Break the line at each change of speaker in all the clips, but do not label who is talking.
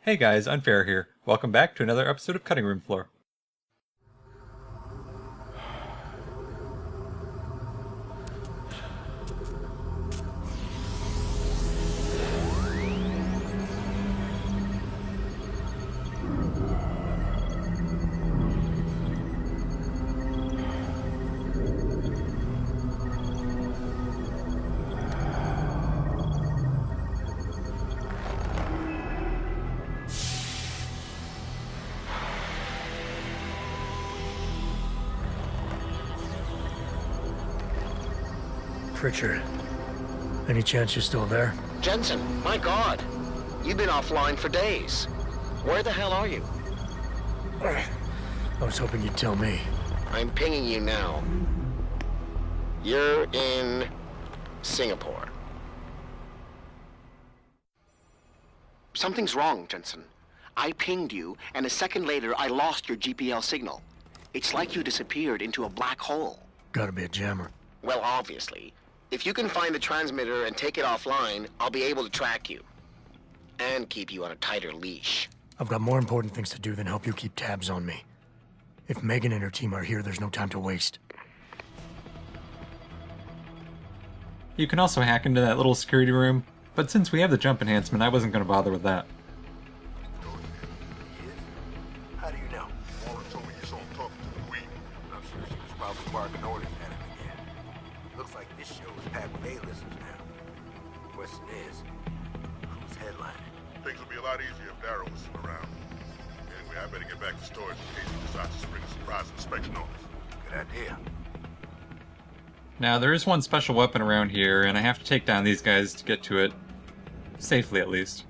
Hey guys, Unfair here. Welcome back to another episode of Cutting Room Floor.
Pritchard, any chance you're still there?
Jensen, my God. You've been offline for days. Where the hell are you?
I was hoping you'd tell me.
I'm pinging you now. You're in Singapore. Something's wrong, Jensen. I pinged you, and a second later I lost your GPL signal. It's like you disappeared into a black hole.
Gotta be a jammer.
Well, obviously. If you can find the transmitter and take it offline, I'll be able to track you. And keep you on a tighter leash.
I've got more important things to do than help you keep tabs on me. If Megan and her team are here, there's no time to waste.
You can also hack into that little security room, but since we have the jump enhancement, I wasn't going to bother with that.
How do you know?
Warren told me you saw him talking to the Queen.
I'm sure she was probably barking orders at him again. Looks like this show is packed with A-listers now. Question is, who's headlining?
Things would be a lot easier if Darrow was still around. Anyway, I better get back to storage in case he decides to spring a surprise inspection on us.
Good idea.
Now, there is one special weapon around here, and I have to take down these guys to get to it. Safely, at least.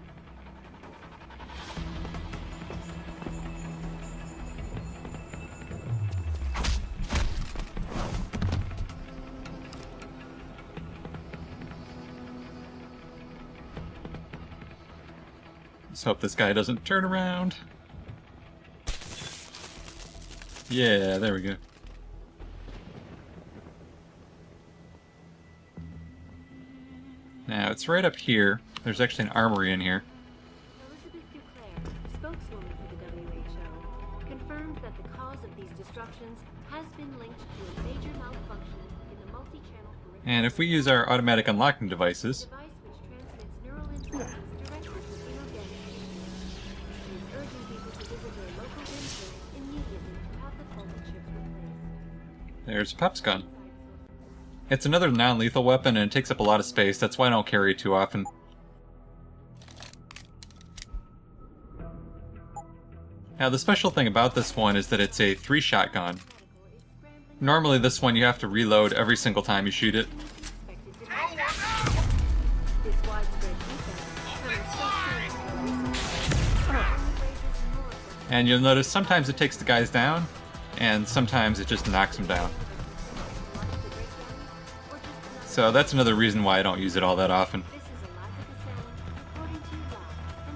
Let's hope this guy doesn't turn around. Yeah, there we go. Now, it's right up here. There's actually an armory in here.
Elizabeth Duclair, spokeswoman for the WHO, confirmed that the cause of these disruptions has been linked to a major malfunction in the multi-channel peripheral
And if we use our automatic unlocking devices,
device which transmits neural impulses directly to inorganic tissues. She is urging people to visit their local dentist immediately to have the faulty chips replaced.
there's Pep's gun. It's another non-lethal weapon and it takes up a lot of space, that's why I don't carry it too often. Now the special thing about this one is that it's a 3-shot gun. Normally this one you have to reload every single time you shoot it.
This widespread defect coming so soon
And you'll notice sometimes it takes the guys down, and sometimes it just knocks them down. So that's another reason why I don't use it all that often.
This is a live of the sound, reporting to you live from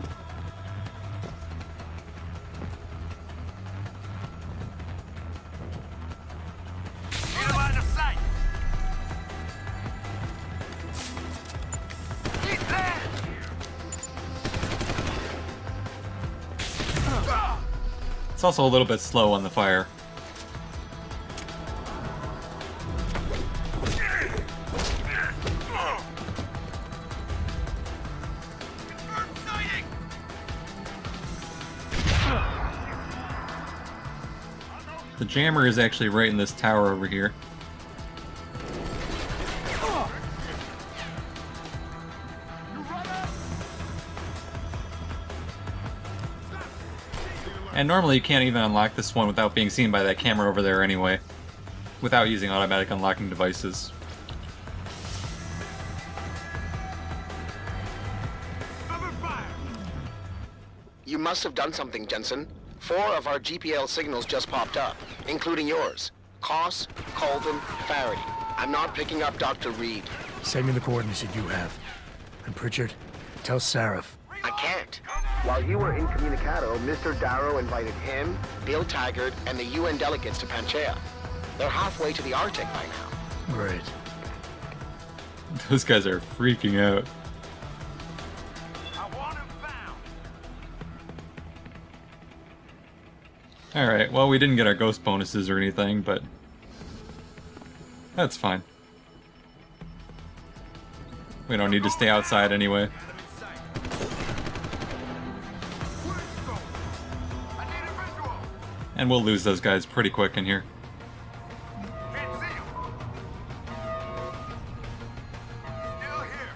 Get him out of sight! He's there!
It's also a little bit slow on the fire. The jammer is actually right in this tower over here. And normally you can't even unlock this one without being seen by that camera over there anyway, without using automatic unlocking devices.
You must have done something, Jensen. 4 of our GPL signals just popped up, including yours. Koss, Colvin, Faraday. I'm not picking up Dr. Reed.
Send me the coordinates you do have. And Pritchard, tell CRF.
I can't. While you were incommunicado, Mr. Darrow invited him, Bill Taggart, and the UN delegates to Panchea. They're halfway to the Arctic by now.
Great.
Those guys are freaking out.
I want him found.
Alright, well, we didn't get our ghost bonuses or anything, but that's fine. We don't need to stay outside anyway. And we'll lose those guys pretty quick in here.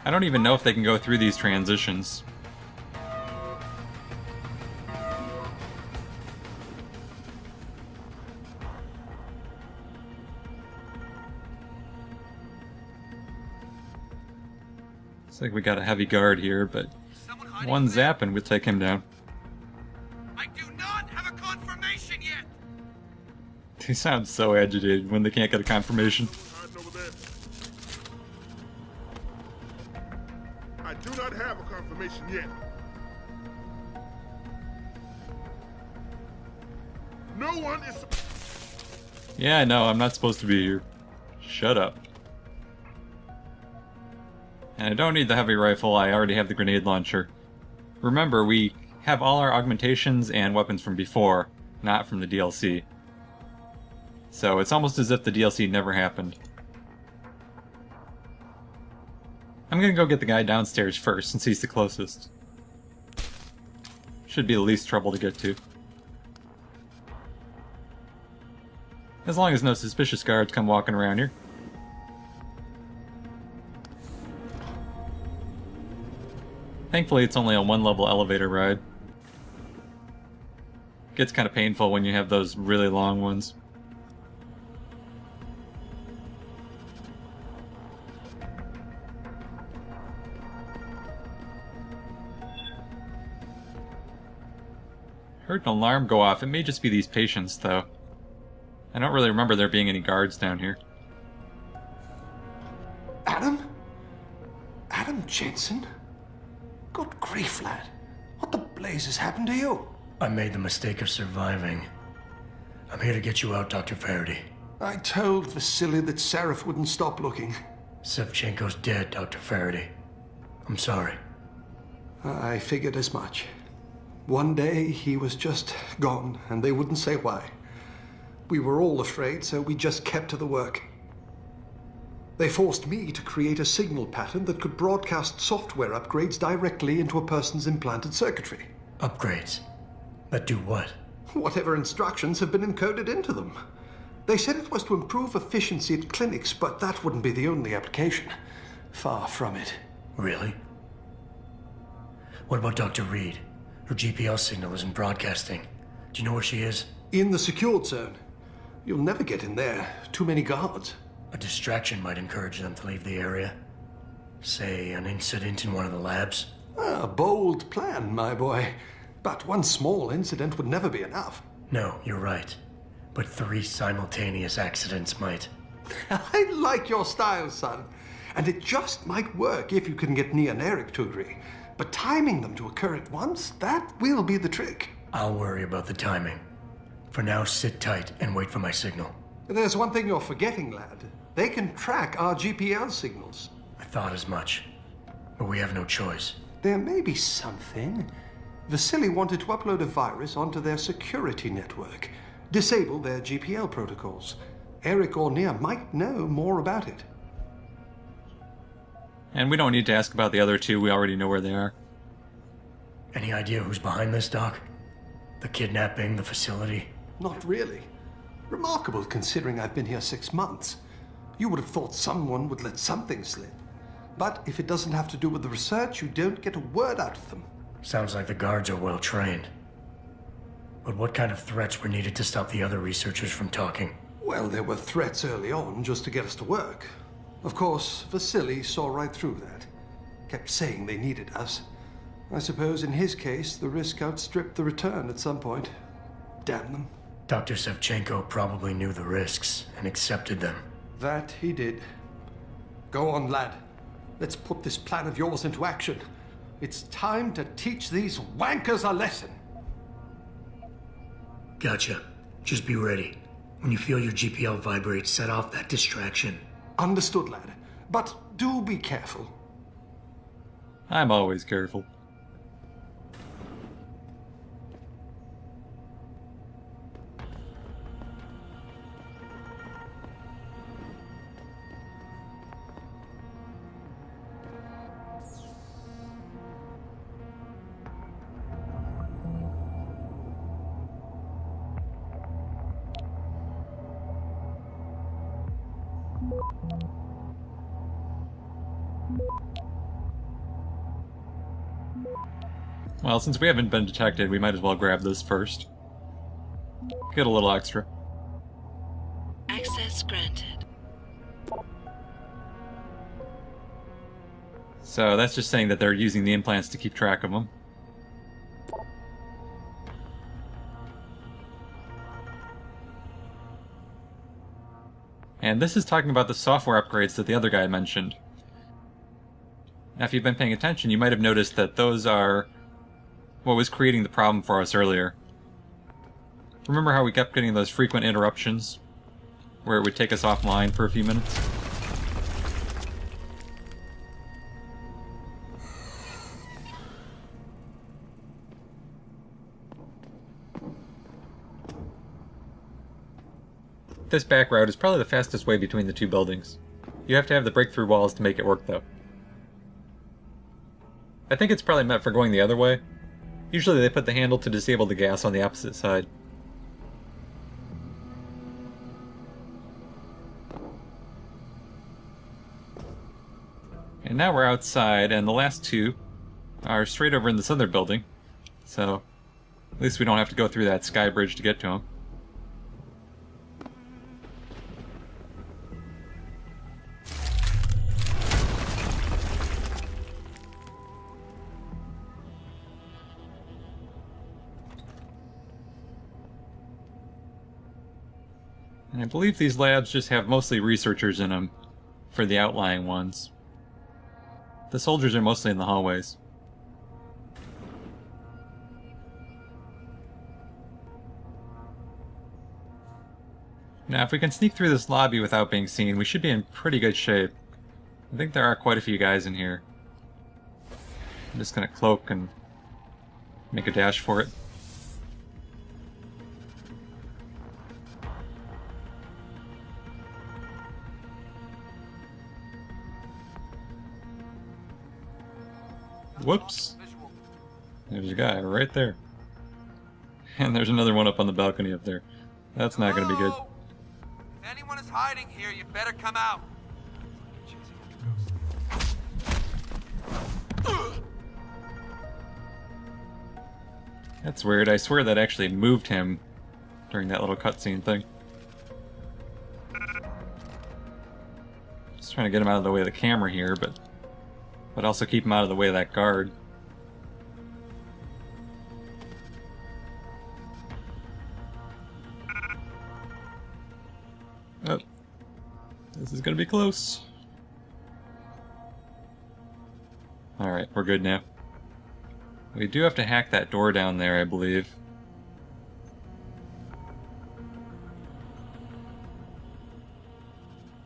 I don't even know if they can go through these transitions. Looks like we got a heavy guard here, but one zap and we'll take him down.
I do not have a confirmation yet.
They sound so agitated when they can't get a confirmation.
Hiding over there. I do not have a confirmation yet. No one is.
Yeah, I know, I'm not supposed to be here. Shut up. And I don't need the heavy rifle, I already have the grenade launcher. Remember, we have all our augmentations and weapons from before, not from the DLC. So it's almost as if the DLC never happened. I'm gonna go get the guy downstairs first, since he's the closest. Should be the least trouble to get to. As long as no suspicious guards come walking around here. Thankfully, it's only a one-level elevator ride. Gets kind of painful when you have those really long ones. Heard an alarm go off. It may just be these patients, though. I don't really remember there being any guards down here.
Adam? Adam Jensen? Good grief, lad. What the blazes happened to you?
I made the mistake of surviving. I'm here to get you out, Dr. Faraday.
I told Vasily that CRF wouldn't stop looking.
Sevchenko's dead, Dr. Faraday. I'm sorry.
I figured as much. One day he was just gone, and they wouldn't say why. We were all afraid, so we just kept to the work. They forced me to create a signal pattern that could broadcast software upgrades directly into a person's implanted circuitry.
Upgrades? That do what?
Whatever instructions have been encoded into them. They said it was to improve efficiency at clinics, but that wouldn't be the only application. Far from it.
Really? What about Dr. Reed? Her GPL signal isn't broadcasting. Do you know where she is?
In the secured zone. You'll never get in there. Too many guards.
A distraction might encourage them to leave the area. Say, an incident in one of the labs.
A bold plan, my boy. But one small incident would never be enough.
No, you're right. But 3 simultaneous accidents might.
I like your style, son. And it just might work if you can get Nia and Eric to agree. But timing them to occur at once, that will be the trick.
I'll worry about the timing. For now, sit tight and wait for my signal.
There's one thing you're forgetting, lad. They can track our GPL signals.
I thought as much. But we have no choice.
There may be something. Vasily wanted to upload a virus onto their security network, disable their GPL protocols. Eric or Nia might know more about it.
And we don't need to ask about the other two, we already know where they are.
Any idea who's behind this, Doc? The kidnapping, the facility?
Not really. Remarkable considering I've been here 6 months. You would have thought someone would let something slip. But if it doesn't have to do with the research, you don't get a word out of them.
Sounds like the guards are well trained. But what kind of threats were needed to stop the other researchers from talking?
Well, there were threats early on just to get us to work. Of course, Vasily saw right through that. Kept saying they needed us. I suppose in his case, the risk outstripped the return at some point. Damn them.
Dr. Sevchenko probably knew the risks and accepted them.
That he did. Go on, lad. Let's put this plan of yours into action. It's time to teach these wankers a lesson.
Gotcha. Just be ready. When you feel your GPL vibrate, set off that distraction.
Understood, lad. But do be careful.
I'm always careful. Well, since we haven't been detected, we might as well grab this first. Get a little extra.
Access granted.
So that's just saying that they're using the implants to keep track of them. And this is talking about the software upgrades that the other guy mentioned. Now, if you've been paying attention, you might have noticed that those are what was creating the problem for us earlier. Remember how we kept getting those frequent interruptions, where it would take us offline for a few minutes? This back route is probably the fastest way between the two buildings. You have to have the breakthrough walls to make it work, though. I think it's probably meant for going the other way. Usually they put the handle to disable the gas on the opposite side. And now we're outside, and the last two are straight over in this other building. So, at least we don't have to go through that sky bridge to get to them. And I believe these labs just have mostly researchers in them for the outlying ones. The soldiers are mostly in the hallways. Now, if we can sneak through this lobby without being seen, we should be in pretty good shape. I think there are quite a few guys in here. I'm just gonna cloak and make a dash for it. Whoops. There's a guy right there. And there's another one up on the balcony up there. That's not going to be good.
If anyone is hiding here, you better come out.
That's weird. I swear that actually moved him during that little cutscene thing. Just trying to get him out of the way of the camera here, but also keep him out of the way of that guard. Oh, this is gonna be close. Alright, we're good now. We do have to hack that door down there, I believe.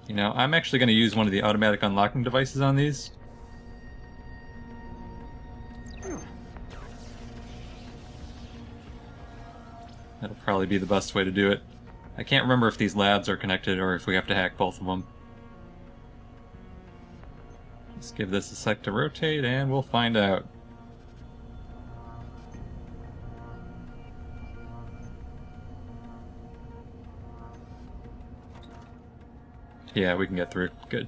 You know, I'm actually going to use one of the automatic unlocking devices on these. That'll probably be the best way to do it. I can't remember if these labs are connected or if we have to hack both of them. Just give this a sec to rotate and we'll find out. Yeah, we can get through. Good.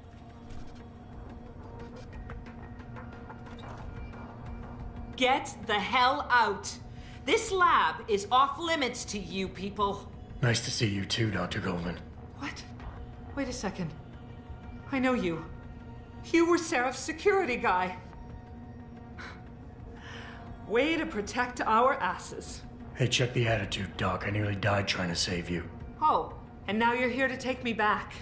Get the hell out! This lab is off limits to you people.
Nice to see you too, Dr. Goldman.
What? Wait a second. I know you. You were CRF's security guy. Way to protect our asses.
Hey, check the attitude, Doc. I nearly died trying to save you.
Oh, and now you're here to take me back.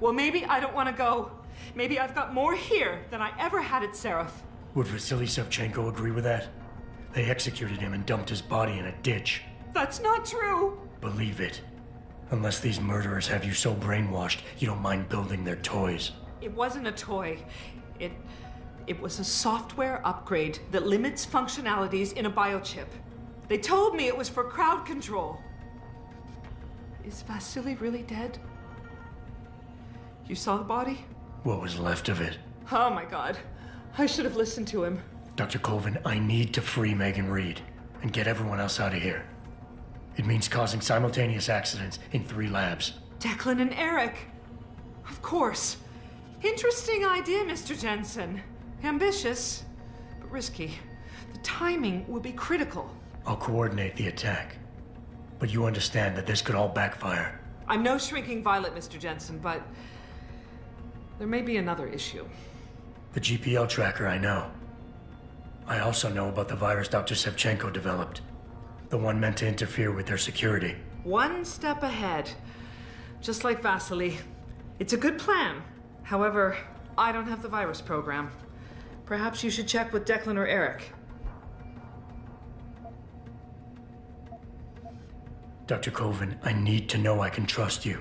Well, maybe I don't want to go. Maybe I've got more here than I ever had at CRF.
Would Vasily Savchenko agree with that? They executed him and dumped his body in a ditch.
That's not true.
Believe it. Unless these murderers have you so brainwashed, you don't mind building their toys.
It wasn't a toy. It was a software upgrade that limits functionalities in a biochip. They told me it was for crowd control. Is Vasily really dead? You saw the body?
What was left of it?
Oh my god. I should have listened to him.
Dr. Colvin, I need to free Megan Reed and get everyone else out of here. It means causing simultaneous accidents in 3 labs.
Declan and Eric. Of course. Interesting idea, Mr. Jensen. Ambitious, but risky. The timing will be critical.
I'll coordinate the attack. But you understand that this could all backfire.
I'm no shrinking violet, Mr. Jensen, but there may be another issue.
The GPL tracker, I know. I also know about the virus Dr. Sevchenko developed. The one meant to interfere with their security.
One step ahead. Just like Vasily. It's a good plan. However, I don't have the virus program. Perhaps you should check with Declan or Eric.
Dr. Colvin, I need to know I can trust you.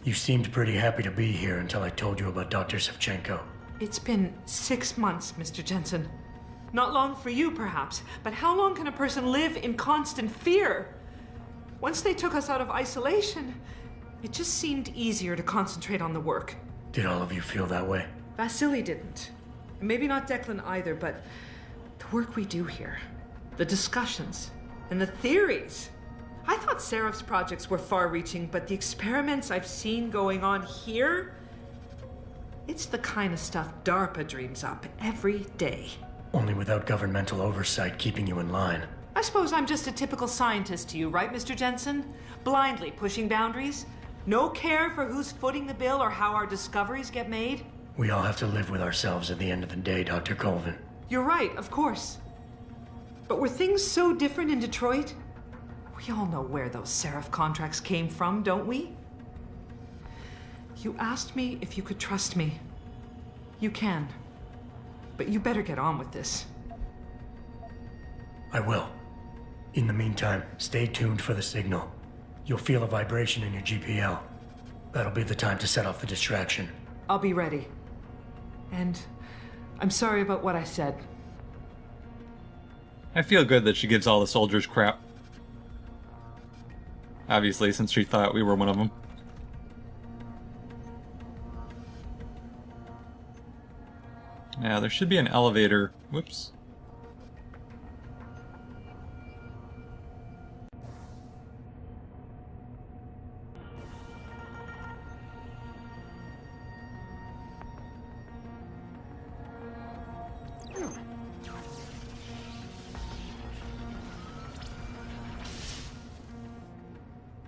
You seemed pretty happy to be here until I told you about Dr. Sevchenko.
It's been 6 months, Mr. Jensen. Not long for you, perhaps, but how long can a person live in constant fear? Once they took us out of isolation, it just seemed easier to concentrate on the work.
Did all of you feel that way?
Vasily didn't. Maybe not Declan either, but the work we do here, the discussions, and the theories. I thought CRF's projects were far-reaching, but the experiments I've seen going on here, it's the kind of stuff DARPA dreams up every day.
Only without governmental oversight keeping you in line.
I suppose I'm just a typical scientist to you, right, Mr. Jensen? Blindly pushing boundaries? No care for who's footing the bill or how our discoveries get made?
We all have to live with ourselves at the end of the day, Dr. Colvin.
You're right, of course. But were things so different in Detroit? We all know where those CRF contracts came from, don't we? You asked me if you could trust me. You can. But you better get on with this.
I will. In the meantime, stay tuned for the signal. You'll feel a vibration in your GPL. That'll be the time to set off the distraction.
I'll be ready. And I'm sorry about what I said.
I feel good that she gives all the soldiers crap. Obviously, since she thought we were one of them. Now, there should be an elevator. Whoops.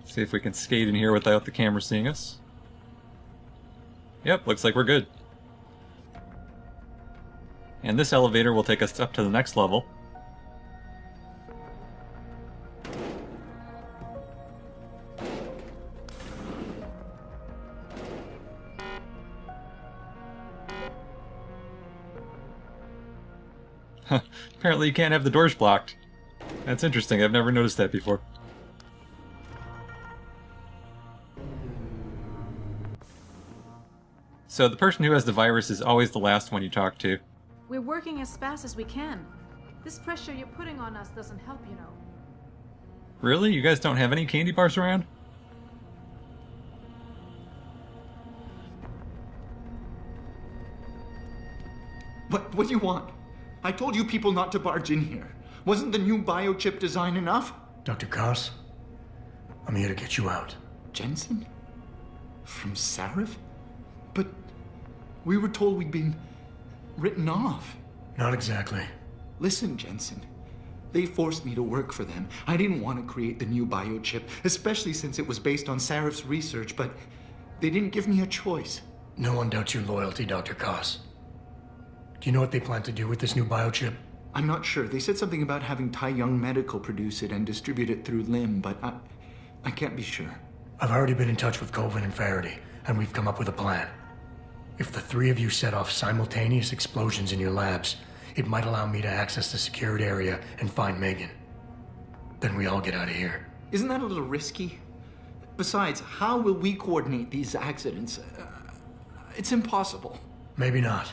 See if we can skate in here without the camera seeing us. Yep, looks like we're good. And this elevator will take us up to the next level. Apparently you can't have the doors blocked. That's interesting, I've never noticed that before. So the person who has the virus is always the last one you talk to.
We're working as fast as we can. This pressure you're putting on us doesn't help, you know.
Really? You guys don't have any candy bars around?
What do you want? I told you people not to barge in here. Wasn't the new biochip design enough?
Dr. Koss, I'm here to get you out.
Jensen? From CRF? But we were told we'd been written off.
Not exactly.
Listen, Jensen. They forced me to work for them. I didn't want to create the new biochip, especially since it was based on CRF's research, but they didn't give me a choice.
No one doubts your loyalty, Dr. Koss. Do you know what they plan to do with this new biochip?
I'm not sure. They said something about having Tai Young Medical produce it and distribute it through LIM, but I can't be sure.
I've already been in touch with Colvin and Faraday, and we've come up with a plan. If the three of you set off simultaneous explosions in your labs, it might allow me to access the secured area and find Megan. Then we all get out of here.
Isn't that a little risky? Besides, how will we coordinate these accidents? It's impossible.
Maybe not.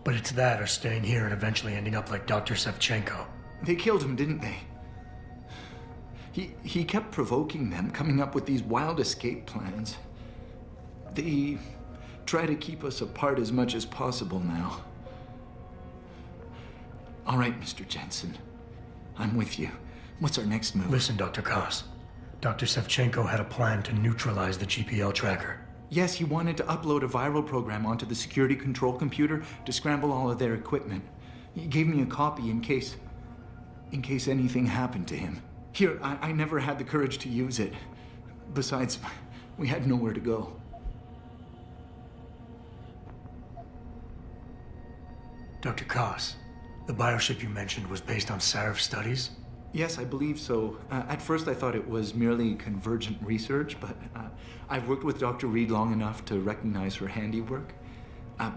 But it's that or staying here and eventually ending up like Dr. Sevchenko.
They killed him, didn't they? He kept provoking them, coming up with these wild escape plans. They try to keep us apart as much as possible now. All right, Mr. Jensen. I'm with you. What's our next move?
Listen, Dr. Koss. Dr. Sevchenko had a plan to neutralize the GPL tracker.
Yes, he wanted to upload a viral program onto the security control computer to scramble all of their equipment. He gave me a copy in case anything happened to him. Here, I never had the courage to use it. Besides, we had nowhere to go.
Dr. Koss, the bioship you mentioned was based on CRF studies?
Yes, I believe so. At first I thought it was merely convergent research, but I've worked with Dr. Reed long enough to recognize her handiwork.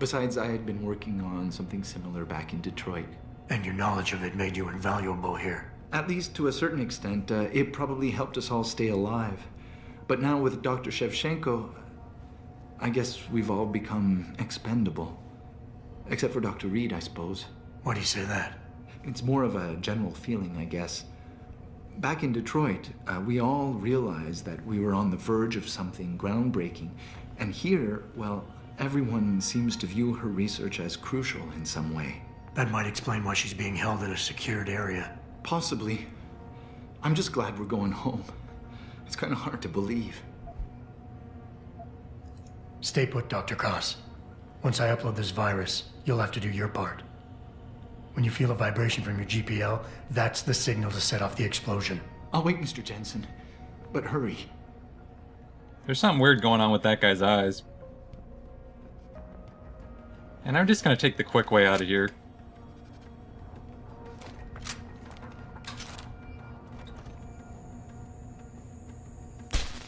Besides, I had been working on something similar back in Detroit.
And your knowledge of it made you invaluable here?
At least to a certain extent. It probably helped us all stay alive. But now with Dr. Shevchenko, I guess we've all become expendable. Except for Dr. Reed, I suppose.
Why do you say that?
It's more of a general feeling, I guess. Back in Detroit, we all realized that we were on the verge of something groundbreaking. And here, well, everyone seems to view her research as crucial in some way.
That might explain why she's being held in a secured area.
Possibly. I'm just glad we're going home. It's kind of hard to believe.
Stay put, Dr. Koss. Once I upload this virus, you'll have to do your part. When you feel a vibration from your GPL, that's the signal to set off the explosion.
I'll wait, Mr. Jensen. But hurry.
There's something weird going on with that guy's eyes. And I'm just gonna take the quick way out of here.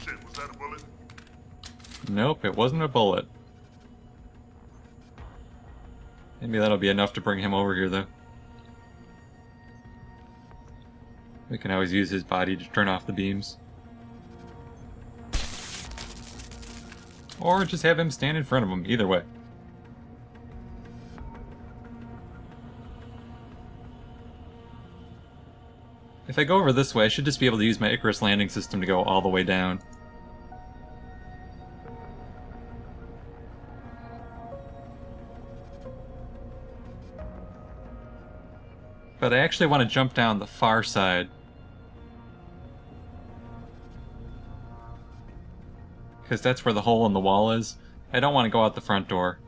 Shit, was that a bullet?
Nope, it wasn't a bullet. Maybe that'll be enough to bring him over here, though. We can always use his body to turn off the beams. Or just have him stand in front of him, either way. If I go over this way, I should just be able to use my Icarus landing system to go all the way down. But I actually want to jump down the far side. Because that's where the hole in the wall is. I don't want to go out the front door.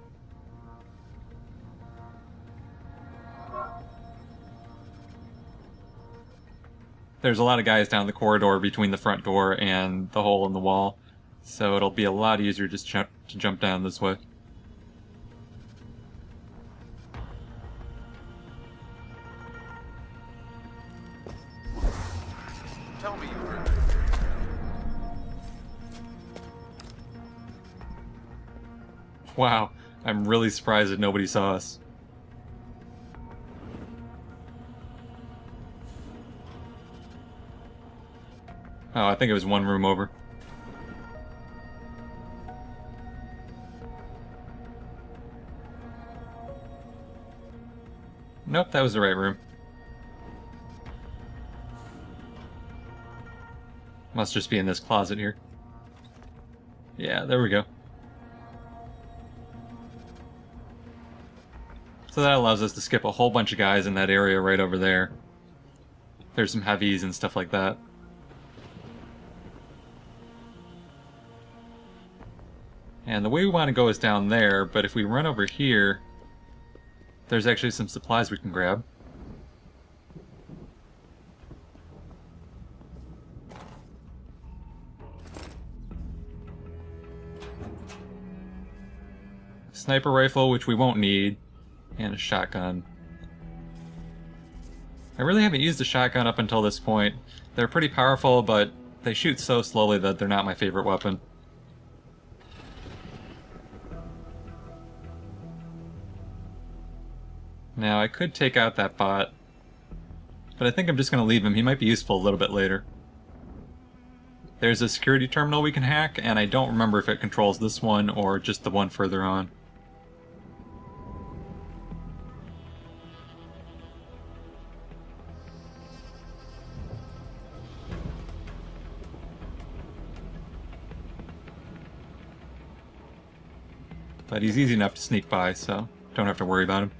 There's a lot of guys down the corridor between the front door and the hole in the wall. So it'll be a lot easier just to jump down this way.
Tell me you heard.
Wow, I'm really surprised that nobody saw us. Oh, I think it was one room over. Nope, that was the right room. Must just be in this closet here. Yeah, there we go. So that allows us to skip a whole bunch of guys in that area right over there. There's some heavies and stuff like that. And the way we want to go is down there, but if we run over here, there's actually some supplies we can grab. Sniper rifle, which we won't need, and a shotgun. I really haven't used a shotgun up until this point. They're pretty powerful, but they shoot so slowly that they're not my favorite weapon. Now, I could take out that bot, but I think I'm just going to leave him. He might be useful a little bit later. There's a security terminal we can hack, and I don't remember if it controls this one or just the one further on. But he's easy enough to sneak by, so don't have to worry about him.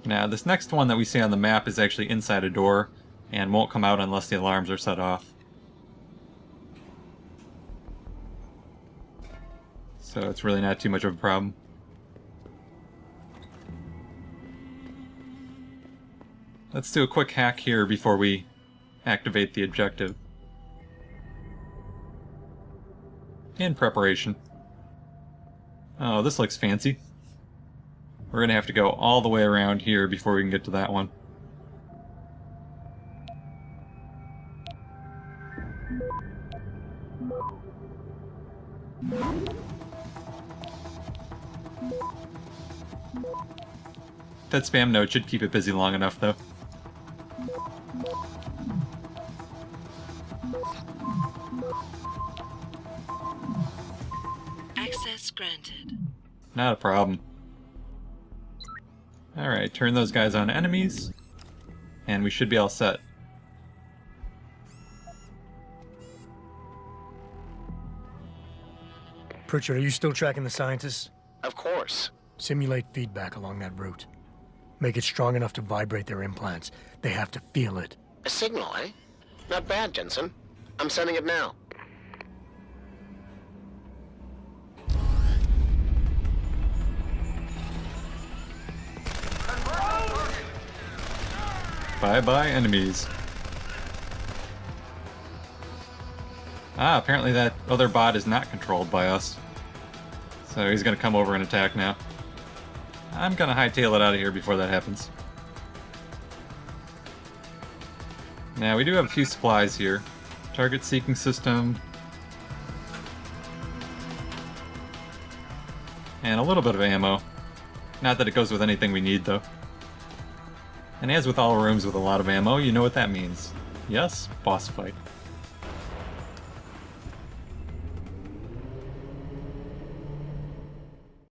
Now, this next one that we see on the map is actually inside a door, and won't come out unless the alarms are set off. So it's really not too much of a problem. Let's do a quick hack here before we activate the objective. In preparation. Oh, this looks fancy. We're gonna have to go all the way around here before we can get to that one. That spam node should keep it busy long enough, though.
Access granted.
Not a problem. Alright, turn those guys on enemies, and we should be all set.
Pritchard, are you still tracking the scientists?
Of course.
Simulate feedback along that route. Make it strong enough to vibrate their implants. They have to feel it.
A signal, eh? Not bad, Jensen. I'm sending it now.
Bye-bye, enemies. Ah, apparently that other bot is not controlled by us. So he's gonna come over and attack now. I'm gonna hightail it out of here before that happens. Now, we do have a few supplies here. Target seeking system. And a little bit of ammo. Not that it goes with anything we need, though. And as with all rooms with a lot of ammo, you know what that means. Yes, boss fight.